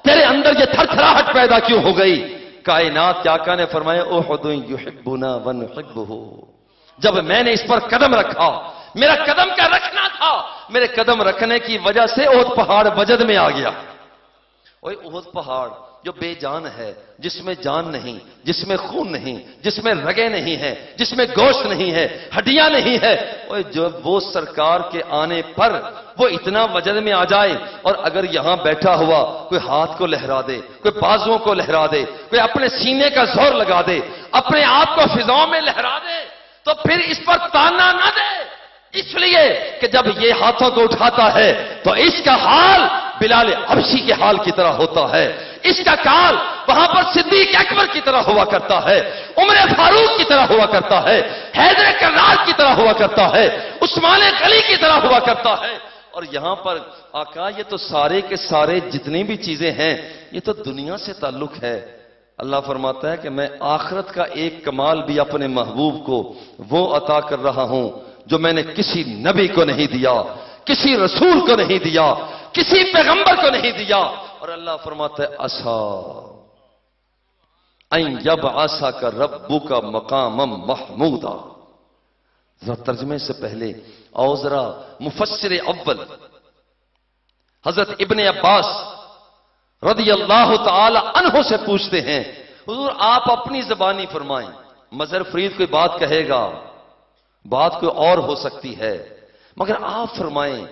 تیرے اندر یہ تھر تھراہٹ پیدا کیوں ہو گئی؟ کائنات کے آقا نے فرمایا احد یحبنا ونحبہ. جب میں نے اس پر قدم رکھا، میرا قدم کا رکھنا تھا، میرے قدم رکھنے کی وجہ سے احد پہاڑ وجد میں آ گیا. اوہ احد پہاڑ جو بے جان ہے، جس میں جان نہیں، جس میں خون نہیں، جس میں رگیں نہیں ہیں، جس میں گوشت نہیں ہے، ہڈیاں نہیں ہے، جو وہ سرکار کے آنے پر وہ اتنا وجد میں آ جائے، اور اگر یہاں بیٹھا ہوا کوئی ہاتھ کو لہرا دے، کوئی بازوؤں کو لہرا دے، کوئی اپنے سینے کا زور لگا دے، اپنے آپ کو فضاؤں میں لہرا دے، تو پھر اس پر تانا نہ دے. اس لیے کہ جب یہ ہاتھوں کو اٹھاتا ہے تو اس کا حال بلال حبشی کے حال کی طرح ہوتا ہے. اس کا کال وہاں پر صدیق اکبر کی طرح ہوا کرتا ہے، عمر فاروق کی طرح ہوا کرتا ہے، حیدر کرار کی طرح ہوا کرتا ہے، عثمان غنی کی طرح ہوا کرتا ہے. اور یہاں پر آقا یہ تو سارے کے سارے جتنی بھی چیزیں ہیں یہ تو دنیا سے تعلق ہے. اللہ فرماتا ہے کہ میں آخرت کا ایک کمال بھی اپنے محبوب کو وہ عطا کر رہا ہوں جو میں نے کسی نبی کو نہیں دیا، کسی رسول کو نہیں دیا، کسی پیغمبر کو نہیں دیا. اور اللہ فرماتا ہے عسا ان یبعثک ربک مقاما محمودا. ذرا ترجمے سے پہلے اور ذرا مفسر اول حضرت ابن عباس رضی اللہ تعالی عنہ سے پوچھتے ہیں حضور آپ اپنی زبانی فرمائیں. مظہر فرید کوئی بات کہے گا، بات کوئی اور ہو سکتی ہے، مگر آپ فرمائیں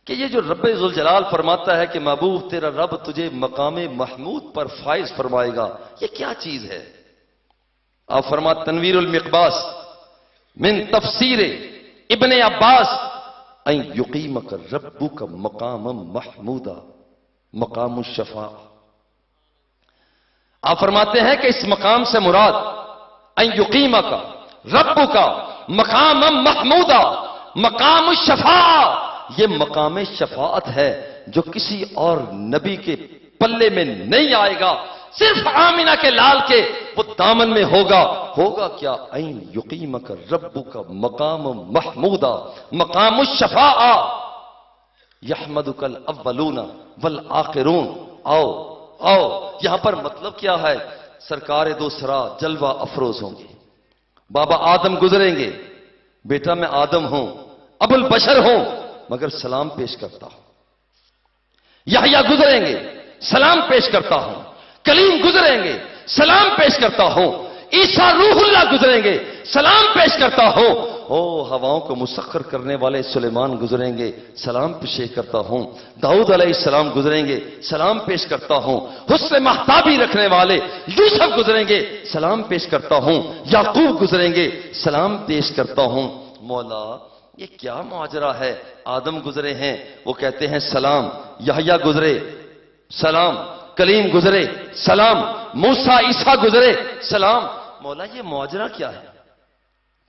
کہ یہ جو رب ذوالجلال فرماتا ہے کہ محبوب تیرا رب تجھے مقام محمود پر فائز فرمائے گا، یہ کیا چیز ہے؟ آپ فرماتے تنویر المقباس من تفسیر ابن عباس ان یقیمک ربک مقاما محمودا مقام الشفاء. آپ فرماتے ہیں کہ اس مقام سے مراد ان یقیمک ربک مقاما محمودا مقام الشفاء، یہ مقام شفاعت ہے جو کسی اور نبی کے پلے میں نہیں آئے گا، صرف آمینہ کے لال کے وہ دامن میں ہوگا. ہوگا کیا؟ این یقیمک ربک مقام محمودا مقام الشفاء یحمدک الاولون والآخرون. آؤ یہاں پر مطلب کیا ہے؟ سرکار دو سرا جلوہ افروز ہوں گے. بابا آدم گزریں گے، بیٹا میں آدم ہوں، ابو البشر ہوں، مگر سلام پیش کرتا ہوں. یحییٰ گزریں گے، سلام پیش کرتا ہوں. کلیم گزریں گے، سلام پیش کرتا ہوں. عیسیٰ روح اللہ گزریں گے، سلام پیش کرتا ہوں. ہواؤں کو مسخر کرنے والے سلیمان گزریں گے، سلام پیش کرتا ہوں. داؤد علیہ السلام گزریں گے، سلام پیش کرتا ہوں. حسن مہتابی رکھنے والے یوسف گزریں گے، سلام پیش کرتا ہوں. یعقوب گزریں گے، سلام پیش کرتا ہوں. مولا یہ کیا معاجرہ ہے؟ آدم گزرے ہیں، وہ کہتے ہیں سلام. یحییٰ گزرے، سلام. کلیم گزرے، سلام. موسیٰ عیسیٰ گزرے، سلام. مولا یہ معاجرہ کیا ہے؟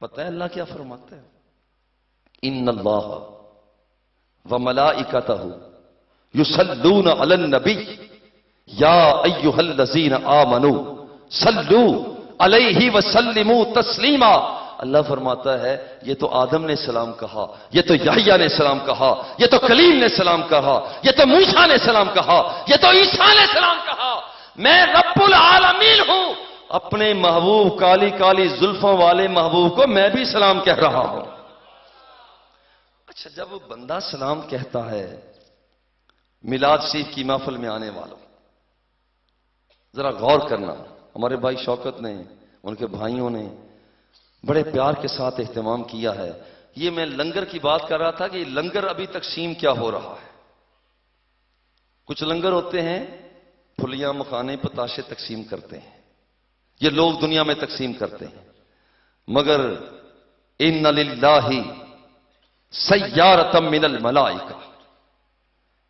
پتہ ہے اللہ کیا فرماتا ہے؟ ان اللہ وملائکتہ یصلون علی النبی یا ایھا الذین آمنوا صلوا علیہ وسلموا تسلیما. اللہ فرماتا ہے یہ تو آدم نے سلام کہا، یہ تو یحییٰ نے سلام کہا، یہ تو کلیم نے سلام کہا، یہ تو موسیٰ نے سلام کہا، یہ تو عیسیٰ نے سلام کہا. میں رب العالمین ہوں، اپنے محبوب کالی کالی زلفوں والے محبوب کو میں بھی سلام کہہ رہا ہوں. اچھا جب بندہ سلام کہتا ہے، میلاد شریف کی محفل میں آنے والوں ذرا غور کرنا. ہمارے بھائی شوکت نے، ان کے بھائیوں نے بڑے پیار کے ساتھ اہتمام کیا ہے. یہ میں لنگر کی بات کر رہا تھا کہ لنگر ابھی تقسیم کیا ہو رہا ہے. کچھ لنگر ہوتے ہیں پھلیاں مکھانے پتاشے تقسیم کرتے ہیں، یہ لوگ دنیا میں تقسیم کرتے ہیں. مگر ان للہ سیارۃ من الملائکہ،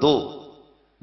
2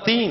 3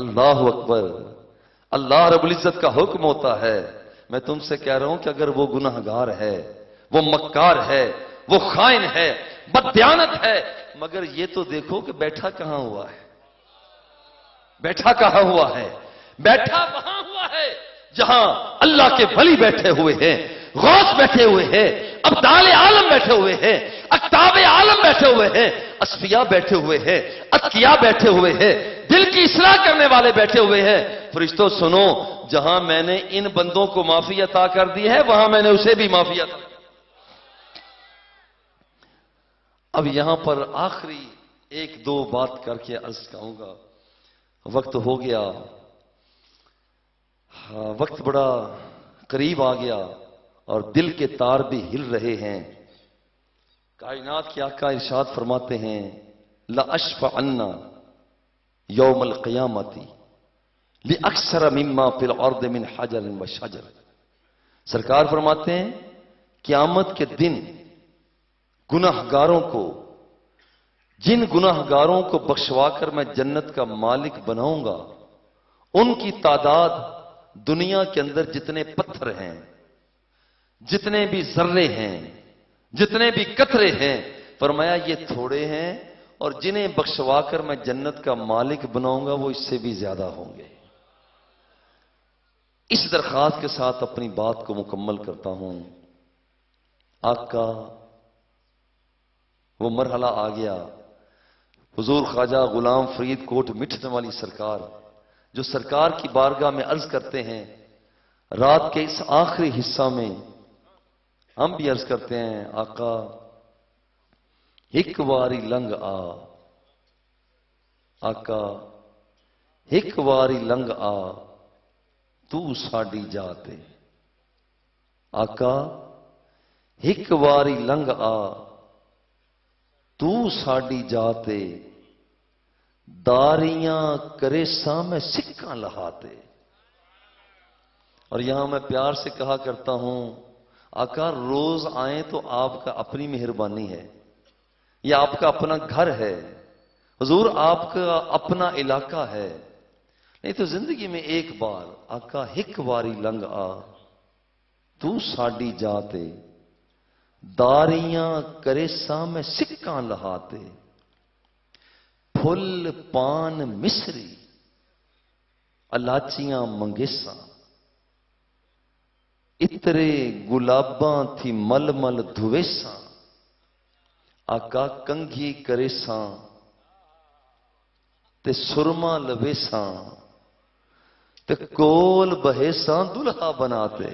اللہ اکبر. اللہ رب العزت کا حکم ہوتا ہے. میں تم سے کہہ رہا ہوں کہ اگر وہ گناہگار ہے، وہ مکار ہے، وہ خائن ہے، بددیانت ہے، مگر یہ تو دیکھو کہ بیٹھا کہاں ہوا ہے. بیٹھا کہاں ہوا ہے؟ بیٹھا وہاں ہوا ہے جہاں اللہ کے ولی بیٹھے ہوئے ہیں، غوث بیٹھے ہوئے ہیں، ابدال عالم بیٹھے ہوئے ہیں، اقطاب عالم بیٹھے ہوئے ہیں، اصفیاء بیٹھے ہوئے ہیں، اتقیاء بیٹھے ہوئے ہیں، دل کی اصلاح کرنے والے بیٹھے ہوئے ہیں. فرشتوں سنو، جہاں میں نے ان بندوں کو معافی عطا کر دی ہے، وہاں میں نے اسے بھی معافی عطا. اب یہاں پر آخری ایک دو بات کر کے عرض کروں گا. وقت ہو گیا، وقت بڑا قریب آ گیا اور دل کے تار بھی ہل رہے ہیں. کائنات کے آقا ارشاد فرماتے ہیں لَأَشْفَعَنَّ يَوْمَ الْقِيَامَةِ لِأَكْثَرَ مِمَّا فِي الْأَرْضِ مِنْ حَجَرٍ وَشَجَرٍ. سرکار فرماتے ہیں قیامت کے دن گناہگاروں کو، جن گناہگاروں کو بخشوا کر میں جنت کا مالک بناؤں گا، ان کی تعداد دنیا کے اندر جتنے پتھر ہیں، جتنے بھی ذرے ہیں، جتنے بھی قطرے ہیں، فرمایا یہ تھوڑے ہیں، اور جنہیں بخشوا کر میں جنت کا مالک بناؤں گا وہ اس سے بھی زیادہ ہوں گے. اس درخواست کے ساتھ اپنی بات کو مکمل کرتا ہوں. آقا وہ مرحلہ آ گیا، حضور خواجہ غلام فرید کوٹ مٹھنے والی سرکار جو سرکار کی بارگاہ میں عرض کرتے ہیں، رات کے اس آخری حصہ میں ہم بھی عرض کرتے ہیں آقا ایک واری لنگ آ، آقا ایک واری لنگ آ تو ساڈی جاتے. آقا ایک واری لنگ آ تو ساڈی جاتے، داریاں کرے ساں میں سکاں لہاتے. اور یہاں میں پیار سے کہا کرتا ہوں آقا روز آئیں تو آپ کا اپنی مہربانی ہے، یہ آپ کا اپنا گھر ہے، حضور آپ کا اپنا علاقہ ہے. نہیں تو زندگی میں ایک بار آقا ہک واری لنگ آ تو ساڈی جاتے، داریاں کرے ساں میں سکاں لہاتے. پھل پان مصری الاچیاں منگیساں، اترے گلاباں تھی مل مل دھویساں. آقا کنگھی کریساں تے سرما لویساں تے کول بہیساں دلہا بناتے.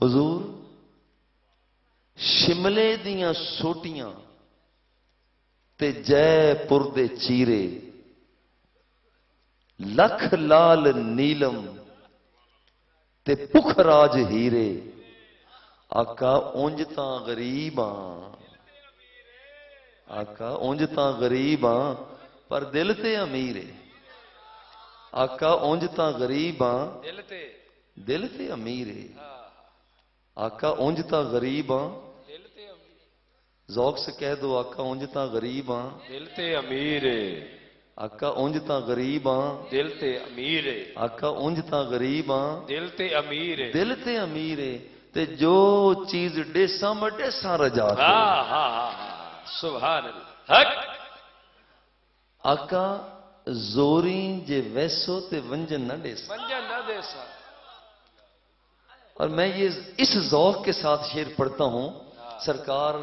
حضور شملے دیاں سوٹیاں تے جے پور دے چیرے، لکھ لال نیلم تے پکھ راج ہیرے. آقا اونج تاں غریب آں، آقا اونج تاں غریب آں پر دل تے امیر ہے. آقا اونج تاں غریب آں دل تے امیر ہے. آقا اونج تاں غریب آں، ذوق سے کہہ دو آقا اونج تاں غریب آں دل تے امیر ہے، آقا اونج تاں غریب آں، دل تے امیر ہے، آقا اونج تاں غریب آں دل تے امیر ہے. دل تے امیر ہے. تے جو چیز ڈیساں میں ڈیساں رجا تے. ہاں ہاں ہاں سبحان اللہ. حق آقا زوریں جے ویسو تے ونجن نہ ڈیسا. منجن نہ دے سا. اور میں یہ اس ذوق کے ساتھ شعر پڑھتا ہوں. سرکار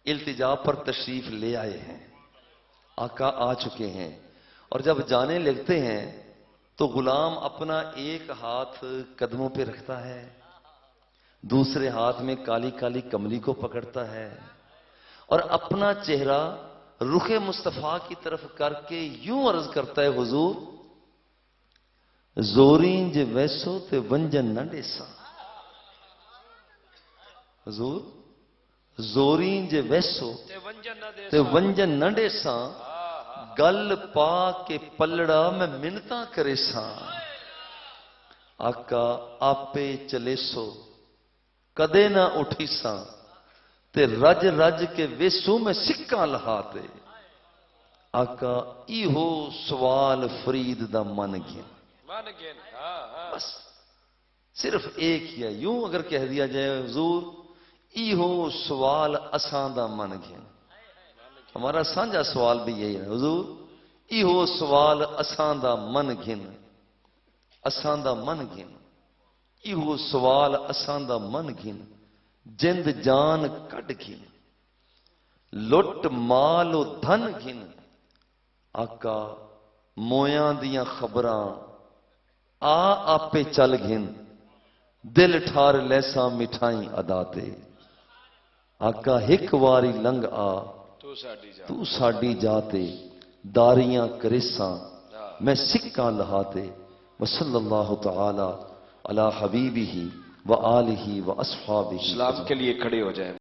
التجا پر تشریف لے آئے ہیں، آقا آ چکے ہیں، اور جب جانے لگتے ہیں تو غلام اپنا ایک ہاتھ قدموں پہ رکھتا ہے، دوسرے ہاتھ میں کالی کالی کملی کو پکڑتا ہے، اور اپنا چہرہ رخ مصطفیٰ کی طرف کر کے یوں عرض کرتا ہے حضور زوریں جے ویسو تے ونجن نہ ڈیسا. حضور زوریں جے ویسو تے ونجن نہ ڈیساں، گل پا کے پلڑا میں منتاں کرے ساں. آقا آپے چلے سو کدے نہ اٹھی ساں تے رج رج کے ویسو میں سکاں لہاتے. آقا ایہو سوال فرید دا من گیا بس صرف ایک ہی ہے. یوں اگر کہہ دیا جائے حضور ایہو سوال اساں دا من گیا. ہمارا سانجھا سوال بھی یہی ہے حضور ایہو سوال اساں دا من گھن اساں دا من گھن ایہو سوال اساں دا من گھن جند جان کٹ گھن لٹ مال و دھن گھن. آقا مویاں دیاں خبراں آپے چل گھن دل ٹھار لیسا مٹھائی ادا تے. آقا ایک واری لنگ تو ساڈی جاتے داریاں کریساں میں سکاں لہاتے. وصلی اللہ تعالی علی حبیبہ و آلہ و اصحابہ. اسلام کے لیے کھڑے ہو جائیں.